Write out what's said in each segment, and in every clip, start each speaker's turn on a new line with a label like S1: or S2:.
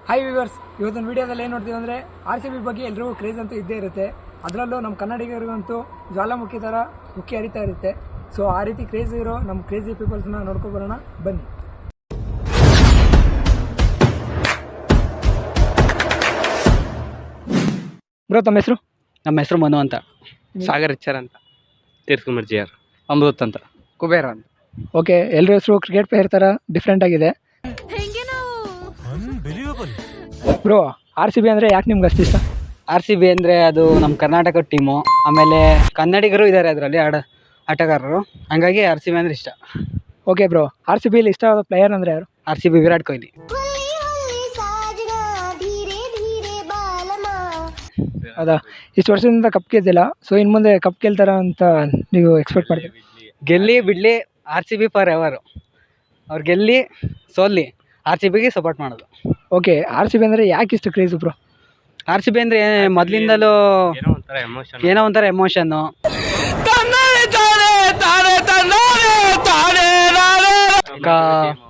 S1: Hi viewers, ಇವತ್ತಿನ ವಿಡಿಯೋದಲ್ಲಿ ಏನು ನೋಡ್ತೀವಿ ಅಂದರೆ RCB ಬಗ್ಗೆ ಎಲ್ರಿಗೂ ಕ್ರೇಜ್ ಅಂತೂ ಇದ್ದೇ ಇರುತ್ತೆ. ಅದರಲ್ಲೂ ನಮ್ಮ ಕನ್ನಡಿಗರಿಗಂತೂ ಜ್ವಾಲಾಮುಖಿ ಥರ ಉಕ್ಕಿ ಹರಿತಾ ಇರುತ್ತೆ. ಸೊ ಆ ರೀತಿ ಕ್ರೇಜ್ ಇರೋ ನಮ್ಮ ಕ್ರೇಜಿ ಪೀಪಲ್ಸ್ನ ನೋಡ್ಕೊಬರೋಣ ಬನ್ನಿ. ಬ್ರೋ, ತಮ್ಮ ಹೆಸರು?
S2: ನಮ್ಮ ಹೆಸರು ಮನು ಅಂತ. ಸಾಗರ್ ಎಚ್ಚರ್ ಅಂತ.
S3: Theerthakumar G R.
S2: ಅಮೃತ್ ಅಂತ. ಕುಬೇರ ಅಂತ.
S1: ಓಕೆ, ಎಲ್ಲರ ಹೆಸರು ಕ್ರಿಕೆಟ್ ಪ್ಲೇಯರ್ ಥರ ಡಿಫ್ರೆಂಟ್ ಆಗಿದೆ. ಬ್ರೋ, RCB ಅಂದರೆ ಯಾಕೆ ನಿಮ್ಗೆ ಅಷ್ಟು ಇಷ್ಟ?
S2: RCB ಅಂದರೆ ಅದು ನಮ್ಮ ಕರ್ನಾಟಕ ಟೀಮು, ಆಮೇಲೆ ಕನ್ನಡಿಗರು ಇದ್ದಾರೆ ಅದರಲ್ಲಿ ಆಟಗಾರರು, ಹಂಗಾಗಿ RCB ಅಂದರೆ ಇಷ್ಟ.
S1: ಓಕೆ ಬ್ರೋ, RCBಲಿ ಇಷ್ಟವಾದ ಪ್ಲೇಯರ್ ಅಂದರೆ ಯಾರು?
S2: RCB ವಿರಾಟ್ ಕೊಹ್ಲಿ.
S1: ಹೌದಾ, ಇಷ್ಟು ವರ್ಷದಿಂದ ಕಪ್ ಗೆದ್ದಿಲ್ಲ, ಸೊ ಇನ್ನು ಮುಂದೆ ಕಪ್ ಗೆಲ್ತಾರ ಅಂತ ನೀವು ಎಕ್ಸ್ಪೆಕ್ಟ್ ಮಾಡ್ತೀವಿ?
S2: ಗೆಲ್ಲಿ ಬಿಡಲಿ RCB ಫಾರ್ ಎವರು. ಅವ್ರು ಗೆಲ್ಲಿ ಸೋಲ್ಲಿ RCBಗೆ ಸಪೋರ್ಟ್ ಮಾಡೋದು.
S1: ಓಕೆ, RCB ಅಂದರೆ ಯಾಕೆ ಇಷ್ಟು ಕ್ರೇಜು ಬ್ರೋ?
S2: RCB ಅಂದರೆ ಮೊದಲಿಂದಲೂ ಏನೋ ಒಂಥರ ಎಮೋಷನ್ನು.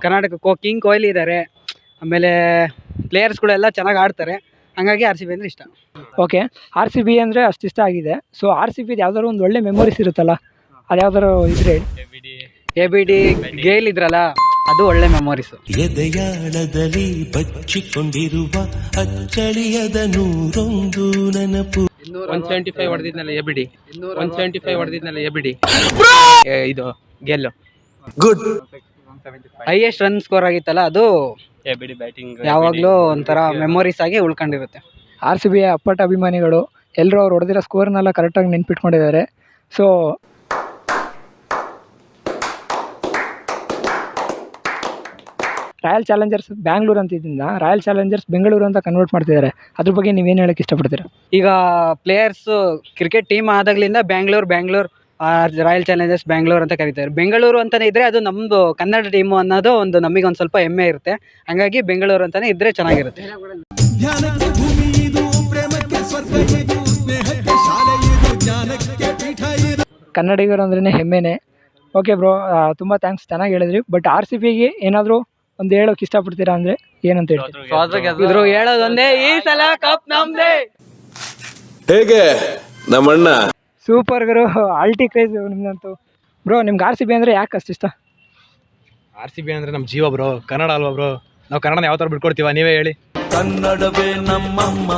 S2: ಕರ್ನಾಟಕ ಕಿಂಗ್ ಕೊಹ್ಲಿ ಇದ್ದಾರೆ, ಆಮೇಲೆ ಪ್ಲೇಯರ್ಸ್ಗಳೆಲ್ಲ ಚೆನ್ನಾಗಿ ಆಡ್ತಾರೆ, ಹಂಗಾಗಿ RCB ಅಂದರೆ ಇಷ್ಟ.
S1: ಓಕೆ, RCB ಅಂದರೆ ಅಷ್ಟು ಇಷ್ಟ ಆಗಿದೆ. ಸೊ RCB ಯಾವ್ದಾದ್ರು ಒಂದು ಒಳ್ಳೆ ಮೆಮೊರೀಸ್ ಇರುತ್ತಲ್ಲ, ಅದು ಯಾವ್ದಾರು ಇದ್ರೆ
S2: ABD ಗೇಲ್ ಇದ್ರಲ್ಲ, ಅದು ಒಳ್ಳೆ ಮೆಮೊರೀಸು.
S4: ಎದೆಯಾಳದಲ್ಲಿ ಬಚ್ಚಿಕೊಂಡಿರುವ ಅಚ್ಚಳಿಯದ ನೂರೊಂದು ನೆನಪು.
S3: 175 ಹೊಡೆದಿದ್ನಲ್ಲ ABD, 175 ಹೊಡೆದಿದ್ನಲ್ಲ ABD. ಇದು ಗೆಲ್ಲು
S4: ಗುಡ್.
S2: ಹೈಯೆಸ್ಟ್ ರನ್ ಸ್ಕೋರ್ ಆಗಿತ್ತಲ್ಲ, ಅದು
S3: ABD ಬ್ಯಾಟಿಂಗ್
S2: ಯಾವಾಗಲೂ ಒಂಥರ ಮೆಮೊರೀಸ್ ಆಗಿ ಉಳ್ಕೊಂಡಿರುತ್ತೆ.
S1: RCB ಅಪ್ಪಟ ಅಭಿಮಾನಿಗಳು ಎಲ್ಲರೂ ಅವ್ರು ಹೊಡೆದಿರೋ ಸ್ಕೋರ್ನೆಲ್ಲ ಕರೆಕ್ಟಾಗಿ ನೆನ್ಪಿಟ್ಕೊಂಡಿದ್ದಾರೆ. ಸೊ ರಾಯಲ್ ಚಾಲೆಂಜರ್ಸ್ ಬ್ಯಾಂಗ್ಳೂರು ಅಂತಿದ್ದರಿಂದ ರಾಯಲ್ ಚಾಲೆಂಜರ್ಸ್ ಬೆಂಗಳೂರು ಅಂತ ಕನ್ವರ್ಟ್ ಮಾಡ್ತಿದ್ದಾರೆ. ಅದ್ರ ಬಗ್ಗೆ ನೀವೇನು ಹೇಳಕ್ಕೆ ಇಷ್ಟಪಡ್ತೀರಾ?
S2: ಈಗ ಪ್ಲೇಯರ್ಸು ಕ್ರಿಕೆಟ್ ಟೀಮ್ ಆದಾಗಲಿಂದ ಬ್ಯಾಂಗ್ಳೂರ್ ರಾಯಲ್ ಚಾಲೆಂಜರ್ಸ್ ಬ್ಯಾಂಗ್ಳೂರ್ ಅಂತ ಕರೀತಾರೆ. ಬೆಂಗಳೂರು ಅಂತಲೇ ಇದ್ದರೆ ಅದು ನಮ್ಮದು ಕನ್ನಡ ಟೀಮು ಅನ್ನೋದು ಒಂದು ನಮಗೊಂದು ಸ್ವಲ್ಪ ಹೆಮ್ಮೆ ಇರುತ್ತೆ, ಹಾಗಾಗಿ ಬೆಂಗಳೂರು ಅಂತಲೇ ಇದ್ದರೆ ಚೆನ್ನಾಗಿರುತ್ತೆ.
S1: ಕನ್ನಡಿಗರು ಅಂದ್ರೇ ಹೆಮ್ಮೆನೆ. ಓಕೆ ಬ್ರೋ, ತುಂಬ ಥ್ಯಾಂಕ್ಸ್, ಚೆನ್ನಾಗಿ ಹೇಳಿದ್ರಿ. ಬಟ್ RCBಗೆ ಏನಾದರೂ ಒಂದು ಹೇಳೋಕೆ ಇಷ್ಟಪಡ್ತೀರಾ ಅಂದರೆ ಏನಂತ ಹೇಳ್ತೀರಾ?
S2: ಹೇಳೋದೊಂದೇ, ಈ ಸಲ ಕಪ್ ನಮ್ದೇ.
S4: ಹೇಗೆ ನಮ್ಮಣ್ಣ?
S1: ಸೂಪರ್ ಗುರು, ಅಲ್ಟಿ ಕ್ರೇಜ್ ನಿಮ್ದಂತೂ. ಬ್ರೋ, ನಿಮ್ಗೆ RCB ಅಂದರೆ ಯಾಕೆ ಅಷ್ಟು ಇಷ್ಟ?
S3: RCB ಅಂದ್ರೆ ನಮ್ಮ ಜೀವ ಬ್ರೋ, ಕನ್ನಡ ಅಲ್ವಾ ಬ್ರೋ? ನಾವು ಕನ್ನಡನ ಯಾವ ಥರ ಬಿಟ್ಕೊಡ್ತೀವ, ನೀವೇ ಹೇಳಿ.
S4: ಕನ್ನಡವೇ ನಮ್ಮಮ್ಮ,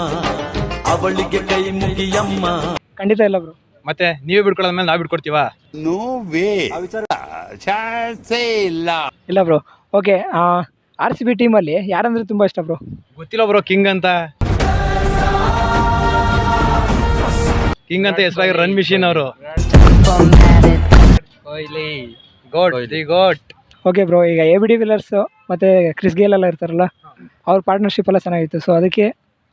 S4: ಅವಳಿಗೆ ಕೈ ಮುಗಿಯಮ್ಮ.
S1: ಖಂಡಿತ ಇಲ್ಲ ಬ್ರೋ.
S3: ಮತ್ತೆ ನೀವೇ ಬಿಟ್ಕೊಳ್ಳೋದ್ಮೇಲೆ ನಾವು ಬಿಟ್ಕೊಡ್ತೀವ?
S4: ನೋ ವೇ, ಚಾನ್ಸೇ ಇಲ್ಲ.
S1: ಇಲ್ಲ ಬ್ರೋ. ಓಕೆ, RCB ಟೀಮಲ್ಲಿ ಯಾರಂದ್ರೆ ತುಂಬ ಇಷ್ಟ ಬ್ರೋ?
S3: ಗೊತ್ತಿಲ್ಲ ಬ್ರೋ, ಕಿಂಗ್ ಅಂತ ಹೆಸರಾಗಿ ರನ್ ಮಿಷಿನ್ ಅವರು. ಕೊಹ್ಲಿ ಗೋಟ್.
S1: ಓಕೆ ಬ್ರೋ, ಈಗ ABD ವಿಲ್ಲರ್ಸ್ ಮತ್ತು ಕ್ರಿಸ್ ಗೇಲ್ ಎಲ್ಲ ಇರ್ತಾರಲ್ಲ, ಅವ್ರ ಪಾರ್ಟ್ನರ್ಶಿಪ್ ಎಲ್ಲ ಚೆನ್ನಾಗಿತ್ತು. ಸೊ ಅದಕ್ಕೆ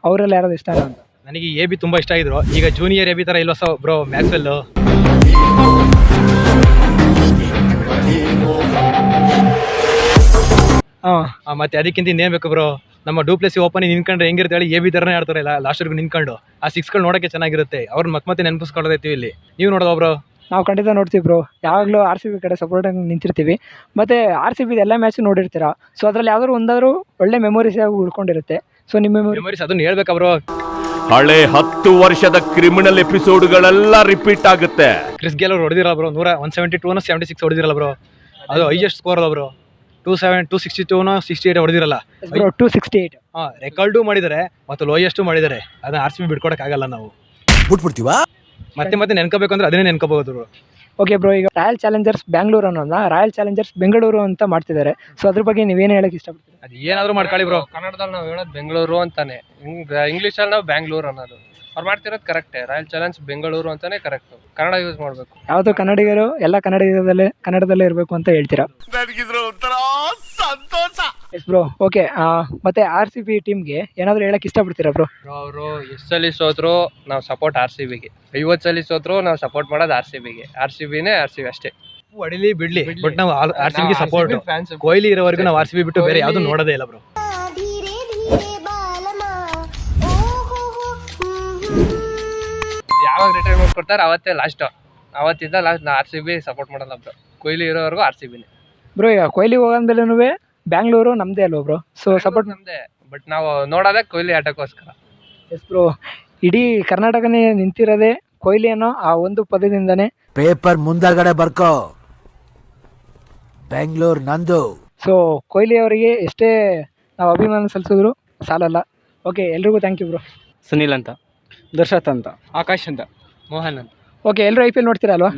S1: ಅವರೆಲ್ಲ ಯಾರಾದ್ರು ಇಷ್ಟ ಅಂತ?
S3: ನನಗೆ AB ತುಂಬಾ ಇಷ್ಟ ಆಗಿದ್ರು. ಈಗ ಜೂನಿಯರ್ AB ತರ ಇಲ್ವ ಬ್ರೋ ಮ್ಯಾಕ್ಸ್ವೆಲ್. ಮತ್ತೆ ಅದಕ್ಕಿಂತ ಇನ್ನೇನ್ ಬೇಕು ಬ್ರೋ, ನಮ್ಮ ಡೂಪ್ಲೆಸಿ ಓಪನ್ ನಿನ್ಕೊಂಡ್ರೆ ಹೆಂಗಿರುತ್ತೆ ಹೇಳಿ, AB ತರನೇ ಆಡ್ತಾರೆ ಲಾಸ್ಟ್ವರೆಗೂ ನಿನ್ಕೊಂಡು. ಆ ಸಿಕ್ಸ್ಗಳು ನೋಡೋಕ್ಕೆ ಚೆನ್ನಾಗಿರುತ್ತೆ, ಅವ್ರನ್ನ ಮತ್ತೆ ನೆನಪಿಸ್ಕೊಳ್ಳೋದೈತಿ. ಇಲ್ಲಿ ನೀವು ನೋಡೋದು ಬ್ರೋ?
S1: ನಾವು ಖಂಡಿತ ನೋಡ್ತೀವಿ ಬ್ರೋ, ಯಾವಾಗಲೂ RCB ಕಡೆ ಸಪೋರ್ಟಾಗಿ ನಿಂತಿರ್ತೀವಿ. ಮತ್ತು RCB ಎಲ್ಲ ಮ್ಯಾಚ್ ನೋಡಿರ್ತೀರಾ, ಸೊ ಅದರಲ್ಲಿ ಯಾವ್ದಾದ್ರು ಒಂದಾದರೂ ಒಳ್ಳೆ ಮೆಮೊರೀಸ್ ಆಗಿ ಉಳ್ಕೊಂಡಿರುತ್ತೆ. ಸೊ ನಿಮ್ಮ
S3: ಮೆಮೊರೀಸ್ ಅದನ್ನ ಹೇಳ್ಬೇಕಾ ಬ್ರೋ?
S5: ಹಳೆ 10 ವರ್ಷದ ಕ್ರಿಮಿನಲ್ ಎಪಿಸೋಡ್ಗಳೆಲ್ಲ ರಿಪೀಟ್ ಆಗುತ್ತೆ.
S3: ಕ್ರಿಸ್ ಗೇಲ್ ಅವ್ರು ಹೊಡೆದಿರಲ್ಲ ಬ್ರೋ, 172 76 ಹೊಡೆದಿರಲ್ಲ ಬ್ರೋ, ಅದು ಹೈಯೆಸ್ಟ್ ಸ್ಕೋರ್ ಅಲ್ಲ ಬ್ರೋ. 262 68 ಹೊಡೆದಿರಲ್ಲ
S1: ಬ್ರೋ, 268.
S3: ರೆಕಾರ್ಡು ಮಾಡಿದ್ದಾರೆ ಮತ್ತು ಲೋಯೆಸ್ಟು ಮಾಡಿದ್ದಾರೆ. ಅದನ್ನ RCB ಬಿಟ್ಕೊಡಕ್ಕಾಗಲ್ಲ ನಾವು.
S4: ಬಿಟ್ಬಿಡ್ತೀವಾ?
S3: ಮತ್ತೆ ನೆನ್ಕೋಬೇಕು ಅಂದ್ರೆ ಅದನ್ನೇ ನೆನ್ಕೋಬಹುದು ಬ್ರೋ.
S1: ಓಕೆ ಬ್ರೋ, ಈಗ ರಾಯಲ್ ಚಾಲೆಂಜರ್ಸ್ ಬ್ಯಾಂಗ್ಳೂರು ಅನ್ನೋದನ್ನ ರಾಯಲ್ ಚಾಲೆಂಜರ್ಸ್ ಬೆಂಗಳೂರು ಅಂತ ಮಾಡ್ತಿದ್ದಾರೆ. ಸೊ ಅದ್ರ ಬಗ್ಗೆ ನೀವೇನು ಹೇಳಕ್ಕೆ ಇಷ್ಟಪಡ್ತೀರಿ?
S3: ಅದು ಏನಾದರೂ ಮಾಡ್ಕೊಳ್ಳಿ ಬ್ರೋ.
S6: ಕನ್ನಡದಲ್ಲಿ ನಾವು ಹೇಳೋದು ಬೆಂಗಳೂರು ಅಂತಾನೆ, ಇಂಗ್ಲೀಷಲ್ಲಿ ನಾವು ಬ್ಯಾಂಗ್ಳೂರು ಅನ್ನೋದು. ಅವ್ರು ಮಾಡ್ತಿರೋದು ಕರೆಕ್ಟೇ, ರಾಯಲ್ ಚಾಲೆಂಜ್ ಬೆಂಗಳೂರು ಅಂತಾನೆ ಕರೆಕ್ಟ್. ಕನ್ನಡ ಯೂಸ್ ಮಾಡಬೇಕು.
S1: ಯಾವುದು ಕನ್ನಡಿಗರು ಎಲ್ಲ ಕನ್ನಡದಲ್ಲೇ ಇರಬೇಕು ಅಂತ ಹೇಳ್ತೀರಾ? S bro. ಓಕೆ, ಮತ್ತೆ RCB ಟೀಮ್ಗೆ ಏನಾದರೂ ಹೇಳಕ್ಕೆ ಇಷ್ಟಪಡ್ತೀರಾ ಬ್ರೋ?
S6: ಅವರು ಎಷ್ಟು ಸಲ ಸೋತ್ರು ನಾವು ಸಪೋರ್ಟ್ RCBಗೆ, 50 ಸಲ ಸೋತ್ರು ನಾವು ಸಪೋರ್ಟ್ ಮಾಡೋದು RCBಗೆ. RCBನೇ RCB ಅಷ್ಟೇ.
S3: ಹೊಡಿಲಿ ಬಿಡ್ಲಿ, ಬಟ್ ನಾವು RCB ಸಪೋರ್ಟ್. ಕೊಹ್ಲಿ ಇರೋವರೆಗೂ ನಾವು RCB ಬಿಟ್ಟು ಬೇರೆ ಯಾವ್ದು ನೋಡೋದೇ ಇಲ್ಲ ಬ್ರೋ.
S6: ಯಾವಾಗ ರಿಟೈರ್ಮೆಂಟ್ ಕೊಡ್ತಾರೆ ಅವತ್ತೇ ಅವತ್ತಿಂದ ಲಾಸ್ಟ್ RCB ಸಪೋರ್ಟ್ ಮಾಡಲ್ಲ ಬ್ರೋ. ಕೊಹ್ಲಿ ಇರೋವರೆಗೂ RCBನೇ
S1: ಬ್ರೋ. ಈಗ ಕೊಹ್ಲಿ ಹೋಗಂದ್ಮೇಲೆ ಬ್ಯಾಂಗ್ಳೂರು ನಮ್ಮದೇ ಅಲ್ವಾ ಬ್ರೋ? ಸೊ ಸಪೋರ್ಟ್
S6: ನಮ್ಮದೇ. ಬಟ್ ನಾವು ನೋಡೋದೇ ಕೊಹ್ಲಿ ಆಟಕ್ಕೋಸ್ಕರ.
S1: ಎಸ್ ಬ್ರೋ, ಇಡೀ ಕರ್ನಾಟಕನೇ ನಿಂತಿರೋದೇ ಕೊಹ್ಲಿ ಅನ್ನೋ ಆ ಒಂದು ಪದದಿಂದನೇ.
S7: ಪೇಪರ್ ಮುಂದಗಡೆ ಬರ್ಕೋ, ಬೆಂಗಳೂರು ನಂದು.
S1: ಸೊ ಕೊಹ್ಲಿ ಅವರಿಗೆ ಎಷ್ಟೇ ನಾವು ಅಭಿಮಾನ ಸಲ್ಲಿಸಿದ್ರು ಸಾಲಲ್ಲ. ಓಕೆ, ಎಲ್ರಿಗೂ ಥ್ಯಾಂಕ್ ಯು ಬ್ರೋ.
S2: ಸುನಿಲ್ ಅಂತ, ದರ್ಶತ್ ಅಂತ, ಆಕಾಶ್ ಅಂತ, ಮೋಹನ್ ಅಂತ.
S1: ಓಕೆ, ಎಲ್ಲರೂ ಐ ಪಿ ಎಲ್ ನೋಡ್ತೀರಾ ಅಲ್ವಾ?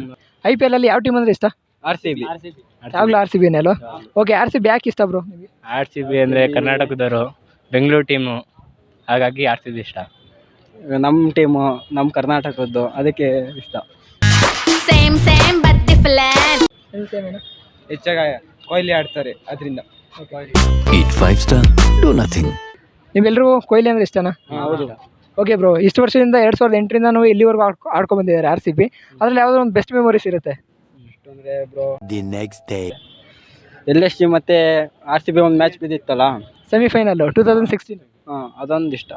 S1: ಐ ಪಿ ಎಲ್ ಅಲ್ಲಿ ಯಾವ ಟೀಮ್ ಅಂದ್ರೆ ಇಷ್ಟ?
S2: RCB.
S1: ಯಾವಾಗಲೂ ಆರ್ ಸಿ ಬಿನೇ ಅಲ್ವಾ? ಓಕೆ, ಆರ್ ಸಿ ಬಿ ಯಾಕೆ ಇಷ್ಟ ಬ್ರೋ?
S8: RCB ಅಂದರೆ ಕರ್ನಾಟಕದವರು, ಬೆಂಗಳೂರು ಟೀಮು, ಹಾಗಾಗಿ RCB ಇಷ್ಟ.
S2: ನಮ್ಮ ಟೀಮು ನಮ್ಮ ಕರ್ನಾಟಕದ್ದು, ಅದಕ್ಕೆ ಇಷ್ಟ. ಹೆಚ್ಚಾಗಿ ಕೊಹ್ಲಿ ಆಡ್ತಾರೆ ಅದರಿಂದ.
S4: Eat 5 star, do nothing.
S1: ನಿಮ್ಮೆಲ್ಲರಿಗೂ ಕೊಹ್ಲಿ ಅಂದ್ರೆ ಇಷ್ಟನಾ?
S2: ಹೌದು.
S1: ಓಕೆ ಬ್ರೋ, ಇಷ್ಟು ವರ್ಷದಿಂದ 2008ರಿಂದ ಇಲ್ಲಿವರೆಗೂ ಆಡ್ಕೊಂಡು ಬಂದಿದ್ದಾರೆ ಆರ್ ಸಿ ಬಿ. ಅದ್ರಲ್ಲಿ ಯಾವುದೋ ಒಂದು ಬೆಸ್ಟ್ ಮೆಮೊರೀಸ್ ಇರುತ್ತೆ
S2: ಅಂದರೆ bro,
S4: The next day.
S2: LSG ಮತ್ತು RCB ಒಂದು ಮ್ಯಾಚ್ ಬಿದ್ದಿತ್ತಲ್ಲ,
S1: ಸೆಮಿಫೈನಲ್ 2016.
S2: ಅದೊಂದು ಇಷ್ಟ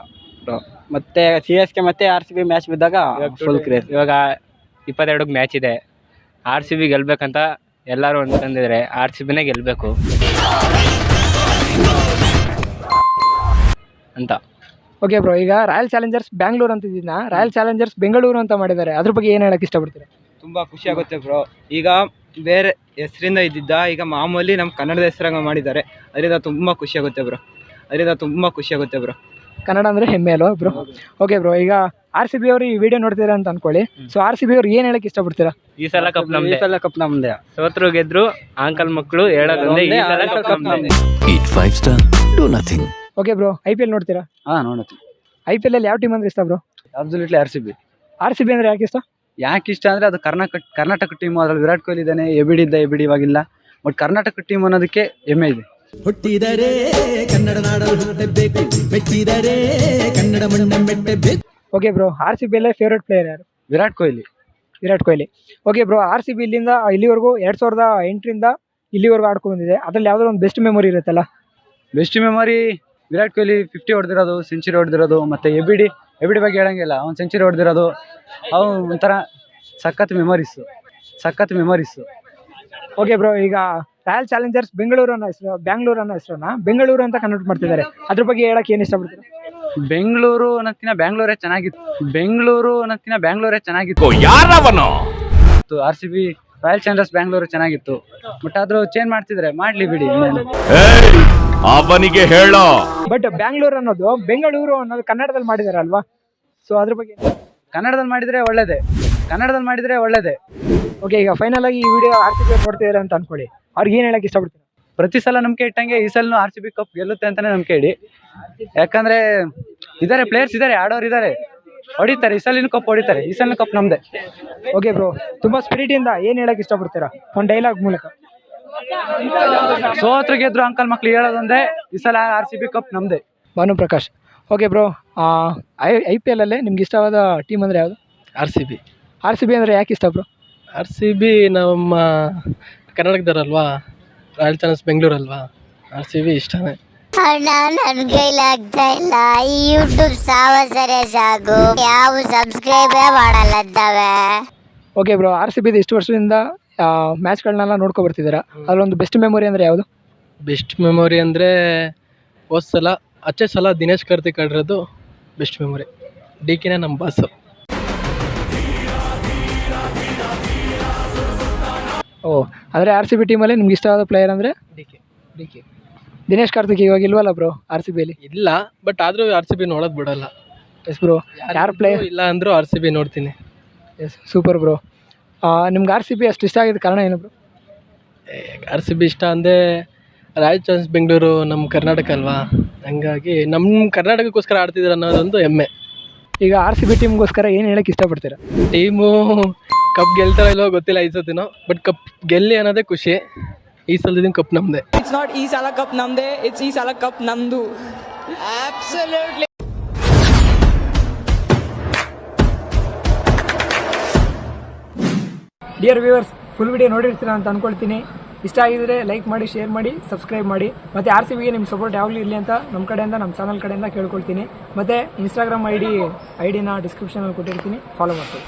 S2: ಬ್ರೋ. ಮತ್ತು CSK ಮತ್ತು RCB ಮ್ಯಾಚ್ ಬಿದ್ದಾಗ ಫುಲ್ ಕ್ರೇಜ್.
S8: ಇವಾಗ 22ಕ್ಕೆ ಮ್ಯಾಚ್ ಇದೆ, RCB ಗೆಲ್ಬೇಕಂತ ಎಲ್ಲರೂ ಅನ್ಕೊಂಡಿದ್ದಾರೆ. RCBನೇ ಗೆಲ್ಲಬೇಕು ಅಂತ.
S1: ಓಕೆ ಬ್ರೋ, ಈಗ ರಾಯಲ್ ಚಾಲೆಂಜರ್ಸ್ ಬ್ಯಾಂಗ್ಳೂರ್ ಅಂತ ಇದನ್ನ ರಾಯಲ್ ಚಾಲೆಂಜರ್ಸ್ ಬೆಂಗಳೂರು ಅಂತ ಮಾಡಿದ್ದಾರೆ. ಅದ್ರ ಬಗ್ಗೆ ಏನು ಹೇಳಕ್ಕೆ ಇಷ್ಟಪಡ್ತೀರಾ?
S2: ತುಂಬ ಖುಷಿ ಆಗುತ್ತೆ ಬ್ರೋ. ಈಗ ಬೇರೆ ಹೆಸರಿಂದ ಇದ್ದಿದ್ದ ಈಗ ಮಾಮೂಲಿ ನಮ್ಮ ಕನ್ನಡದ ಹೆಸರಾಗ ಮಾಡಿದ್ದಾರೆ. ಅದರಿಂದ ತುಂಬ ಖುಷಿ ಆಗುತ್ತೆ ಬ್ರೋ.
S1: ಕನ್ನಡ ಅಂದರೆ ಹೆಮ್ಮೆ ಅಲ್ವಾ ಬ್ರೋ? ಓಕೆ ಬ್ರೋ, ಈಗ ಆರ್ ಸಿ ಬಿ ಅವರು ಈ ವಿಡಿಯೋ ನೋಡ್ತೀರಾ ಅಂತ ಅನ್ಕೊಳ್ಳಿ. ಸೊ ಆರ್ ಸಿ ಬಿ ಅವ್ರು ಏನು ಹೇಳಕ್ಕೆ ಇಷ್ಟಪಡ್ತೀರಾ?
S8: ಈ ಸಲ ಕಪ್ ನಮ್ದೇ.
S2: ಈ ಸಲ ಕಪ್ ನಮ್ಮದೇ.
S8: ಸೋತ್ರು ಗೆದ್ರು ಅಂಕಲ್ ಮಕ್ಕಳು ಹೇಳೋದಂದ್ರೆ ಈ ಸಲ ಕಪ್ ನಮ್ದೇ.
S4: Eat 5 star, do nothing.
S1: Okay bro, I P L ನೋಡ್ತೀರಾ?
S2: ನೋಡುತ್ತೀನಿ.
S1: ಐ ಪಿ ಎಲ್ ಅಲ್ಲಿ ಯಾವ ಟೀಮ್ ಅಂದ್ರೆ ಇಷ್ಟ bro?
S2: Absolutely RCB.
S1: R C B ಅಂದರೆ ಯಾಕೆ ಇಷ್ಟ?
S2: ಯಾಕೆ ಇಷ್ಟ ಅಂದರೆ ಅದು ಕರ್ನಾಟಕ ಟೀಮು. ಅದರಲ್ಲಿ ವಿರಾಟ್ ಕೊಹ್ಲಿ ಇದ್ದಾನೆ, ಎಬಿಡಿ ಇವಾಗಿಲ್ಲ. ಬಟ್ ಕರ್ನಾಟಕ ಟೀಮ್ ಅನ್ನೋದಕ್ಕೆ ಹೆಮ್ಮೆ ಇದೆ.
S7: ಹುಟ್ಟಿದರೆ ಕನ್ನಡ ನಾಡಲು ಹುಟ್ಟಬೇಕು, ಮೆಟ್ಟಿದರೆ ಕನ್ನಡ ಮಣ್ಣ ಮೆಟ್ಟಬೇಕು.
S1: Okay bro, R C B ಅಲ್ಲೇ ಫೇವ್ರೇಟ್ ಪ್ಲೇಯರ್ ಯಾರು?
S2: Virat Kohli.
S1: Okay bro, R C B ಇಲ್ಲಿಂದ ಇಲ್ಲಿವರೆಗೂ 2008ರಿಂದ ಇಲ್ಲಿವರೆಗೂ ಆಡ್ಕೊಂಡು ಬಂದಿದೆ. ಅದ್ರಲ್ಲಿ ಯಾವುದೋ ಒಂದು ಬೆಸ್ಟ್ ಮೆಮೊರಿ ಇರುತ್ತಲ್ಲ?
S2: ಬೆಸ್ಟ್ ಮೆಮೊರಿ ವಿರಾಟ್ ಕೊಹ್ಲಿ 50 ಹೊಡೆದಿರೋದು, ಸೆಂಚುರಿ ಹೊಡೆದಿರೋದು. ಮತ್ತು ಎಬಿಡಿ ಬಗ್ಗೆ ಹೇಳಂಗಿಲ್ಲ, ಅವ್ನು ಸೆಂಚುರಿ ಹೊಡೆದಿರೋದು. ಅವು ಒಂಥರ ಸಖತ್ ಮೆಮೊರೀಸು.
S1: ಓಕೆ ಬ್ರೋ, ಈಗ ರಾಯಲ್ ಚಾಲೆಂಜರ್ಸ್ ಬ್ಯಾಂಗ್ಳೂರು ಅನ್ನೋ ಹೆಸರನ್ನ ಬೆಂಗಳೂರು ಅಂತ ಕನ್ವರ್ಟ್ ಮಾಡ್ತಿದ್ದಾರೆ. ಅದ್ರ ಬಗ್ಗೆ ಹೇಳಕ್ಕೆ ಏನು ಇಷ್ಟಪಡ್ತೀರಾ?
S2: ಬೆಂಗಳೂರು ಅನ್ನೋದಕ್ಕಿಂತ ಬ್ಯಾಂಗ್ಳೂರೇ ಚೆನ್ನಾಗಿತ್ತು.
S5: ಯಾರವನು?
S2: RCB ರಾಯಲ್ ಚಾಲೆಂಜರ್ಸ್ ಬ್ಯಾಂಗ್ಳೂರು ಚೆನ್ನಾಗಿತ್ತು. ಬಟ್ ಆದ್ರೂ ಚೇಂಜ್ ಮಾಡ್ತಿದ್ರೆ ಮಾಡ್ಲಿ ಬಿಡಿ.
S5: ಅವನಿಗೆ ಹೇಳೋ.
S1: ಬಟ್ ಬೆಂಗಳೂರು ಅನ್ನೋದು ಕನ್ನಡದಲ್ಲಿ ಮಾಡಿದ್ದಾರೆ ಅಲ್ವಾ? ಸೊ ಅದ್ರ ಬಗ್ಗೆ
S2: ಕನ್ನಡದಲ್ಲಿ ಮಾಡಿದ್ರೆ ಒಳ್ಳೇದೇ.
S1: ಓಕೆ, ಈಗ ಫೈನಲ್ ಆಗಿ ಈ ವಿಡಿಯೋ ಆರ್ ಸಿ ಬಿ ನೋಡ್ತಿದ್ದಾರೆ ಅಂತ ಅನ್ಕೊಳ್ಳಿ. ಅವ್ರಿಗೆ ಏನು ಹೇಳಕ್ಕೆ ಇಷ್ಟಪಡ್ತೀರಾ?
S2: ಪ್ರತಿ ಸಲ ನಂಬಿಕೆ ಇಟ್ಟಂಗೆ ಈ ಸಲ RCB ಕಪ್ ಗೆಲ್ಲುತ್ತೆ ಅಂತಾನೆ ನಂಬಿಕೆ ಇಡಿ. ಯಾಕಂದ್ರೆ ಇದಾರೆ ಪ್ಲೇಯರ್ಸ್ ಇದಾರೆ, ಆಡೋರು ಇದಾರೆ, ಹೊಡಿತಾರೆ. ಈ ಸಲ ಕಪ್ ಹೊಡಿತಾರೆ. ಈ ಸಲ ಕಪ್ ನಮ್ದೆ.
S1: ಓಕೆ ಬ್ರೋ, ತುಂಬಾ ಸ್ಪಿರಿಟ್ ಇಂದ ಏನು ಹೇಳಕ್ಕೆ ಇಷ್ಟಪಡ್ತೀರಾ ಒಂದು ಡೈಲಾಗ್ ಮೂಲಕ?
S2: ಸೋತ್ರು ಗೆದ್ರು ಅಂಕಲ್ ಮಕ್ಳು ಹೇಳೋದೊಂದೇ, ಈ ಸಲ RCB ಕಪ್ ನಮ್ದೆ.
S1: Bhanu Prakash. Okay bro, I P L ಅಲ್ಲೇ ನಿಮ್ಗೆ ಇಷ್ಟವಾದ ಟೀಮ್ ಅಂದರೆ ಯಾವುದು?
S6: RCB.
S1: ಆರ್ ಸಿ ಬಿ ಅಂದರೆ ಯಾಕೆ ಇಷ್ಟ ಬ್ರೋ?
S6: RCB ನಮ್ಮ ಕರ್ನಾಟಕದವರಲ್ವಾ, ರಾಯಲ್ ಚಾಲೆಂಜರ್ಸ್ ಬೆಂಗಳೂರು ಅಲ್ವಾ, RCB ಇಷ್ಟನೇ.
S9: ನನ್ನ ಕೈಲಾಗ್ತಾ ಇಲ್ಲ. ಈ ಯೂಟ್ಯೂಬ್ ಸಾವಸರೆ ಸಾಕು, ಯಾವ ಸಬ್ಸ್ಕ್ರೈಬೇ ಮಾಡಲ್ಲದ್ದಾವೆ.
S1: ಓಕೆ ಬ್ರೋ, ಆರ್ ಸಿ ಬಿದು ಇಷ್ಟು ವರ್ಷದಿಂದ ಮ್ಯಾಚ್ಗಳನ್ನೆಲ್ಲ ನೋಡ್ಕೊ ಬರ್ತಿದ್ದೀರಾ. ಅದ್ರಲ್ಲೊಂದು ಬೆಸ್ಟ್ ಮೆಮೊರಿ ಅಂದರೆ ಯಾವುದು?
S6: ಬೆಸ್ಟ್ ಮೆಮೊರಿ ಅಂದರೆ ಸಲ ದಿನೇಶ್ ಕಾರ್ತಿಕ್ ಆಡಿರೋದು ಬೆಸ್ಟ್ ಮೆಮೊರಿ. ಡಿಕೆನೇ ನಮ್ಮ ಬಾಸು.
S1: ಅಂದರೆ ಆರ್ ಸಿ ಬಿ ಟೀಮಲ್ಲಿ ನಿಮ್ಗೆ ಇಷ್ಟವಾದ ಪ್ಲೇಯರ್ ಅಂದರೆ
S6: ಡಿಕೆ.
S1: ದಿನೇಶ್ ಕಾರ್ತಿಕ್ ಇವಾಗ ಇಲ್ವಲ್ಲ ಬ್ರೋ ಆರ್ ಸಿ ಬಿಯಲ್ಲಿ?
S6: ಇಲ್ಲ, ಬಟ್ ಆದರೂ RCB ನೋಡೋದು ಬಿಡಲ್ಲ.
S1: ಎಸ್ ಬ್ರೋ, ಯಾರು ಪ್ಲೇಯರ್
S6: ಇಲ್ಲ ಅಂದರೂ RCB ನೋಡ್ತೀನಿ.
S1: Yes, super bro. ನಿಮ್ಗೆ ಆರ್ ಸಿ ಬಿ ಅಷ್ಟು ಇಷ್ಟ ಆಗಿದ್ದ ಕಾರಣ ಏನು ಬ್ರೋ?
S6: RCB ಇಷ್ಟ ಅಂದರೆ ರಾಯಲ್ ಚಾಲೆಂಜರ್ಸ್ ಬೆಂಗಳೂರು ನಮ್ಮ ಕರ್ನಾಟಕ ಅಲ್ವಾ, ಹಂಗಾಗಿ ನಮ್ಮ ಕರ್ನಾಟಕಕ್ಕೋಸ್ಕರ ಆಡ್ತಿದ್ದಾರೆ ಅನ್ನೋದೊಂದು ಹೆಮ್ಮೆ.
S1: ಈಗ ಆರ್ ಸಿ ಬಿ ಟೀಮ್ಗೋಸ್ಕರ ಏನು ಹೇಳಕ್ಕೆ ಇಷ್ಟಪಡ್ತೀರಾ?
S6: ಟೀಮು ಕಪ್ ಗೆಲ್ತಾರೋ ಇಲ್ವೋ ಗೊತ್ತಿಲ್ಲ ಈ ಸತಿನೋ, ಬಟ್ ಕಪ್ ಗೆಲ್ಲಿ ಅನ್ನೋದೇ ಖುಷಿ. ಈ ಸಲದಿಂದ ಕಪ್ ನಮ್ಮದೇ.
S10: ಇಟ್ಸ್ ನಾಟ್ ಈ ಸಲ ಕಪ್ ನಮ್ಮದೇ, ಇಟ್ಸ್ ಈ ಸಲ ಕಪ್ ನಮ್ಮದು. Absolutely.
S1: Dear viewers, full video ನೋಡಿರ್ತೀರಾ ಅಂತ ಅನ್ಕೊಳ್ತೀನಿ. ಇಷ್ಟ ಆಗಿದ್ರೆ ಲೈಕ್ ಮಾಡಿ, ಶೇರ್ ಮಾಡಿ, ಸಬ್ಸ್ಕ್ರೈಬ್ ಮಾಡಿ. ಮತ್ತು ಆರ್ ಸಿ ಬಿಗೆ ನಿಮ್ಮ ಸಪೋರ್ಟ್ ಯಾವಾಗಲೂ ಇರಲಿ ಅಂತ ನಮ್ಮ ಕಡೆಯಿಂದ, ನಮ್ಮ ಚಾನಲ್ ಕಡೆಯಿಂದ ಕೇಳ್ಕೊಳ್ತೀನಿ. ಮತ್ತು ಇನ್ಸ್ಟಾಗ್ರಾಮ್ ಐಡಿನ ಡಿಸ್ಕ್ರಿಪ್ಷನಲ್ಲಿ ಕೊಟ್ಟಿರ್ತೀನಿ, ಫಾಲೋ ಮಾಡ್ತೀವಿ.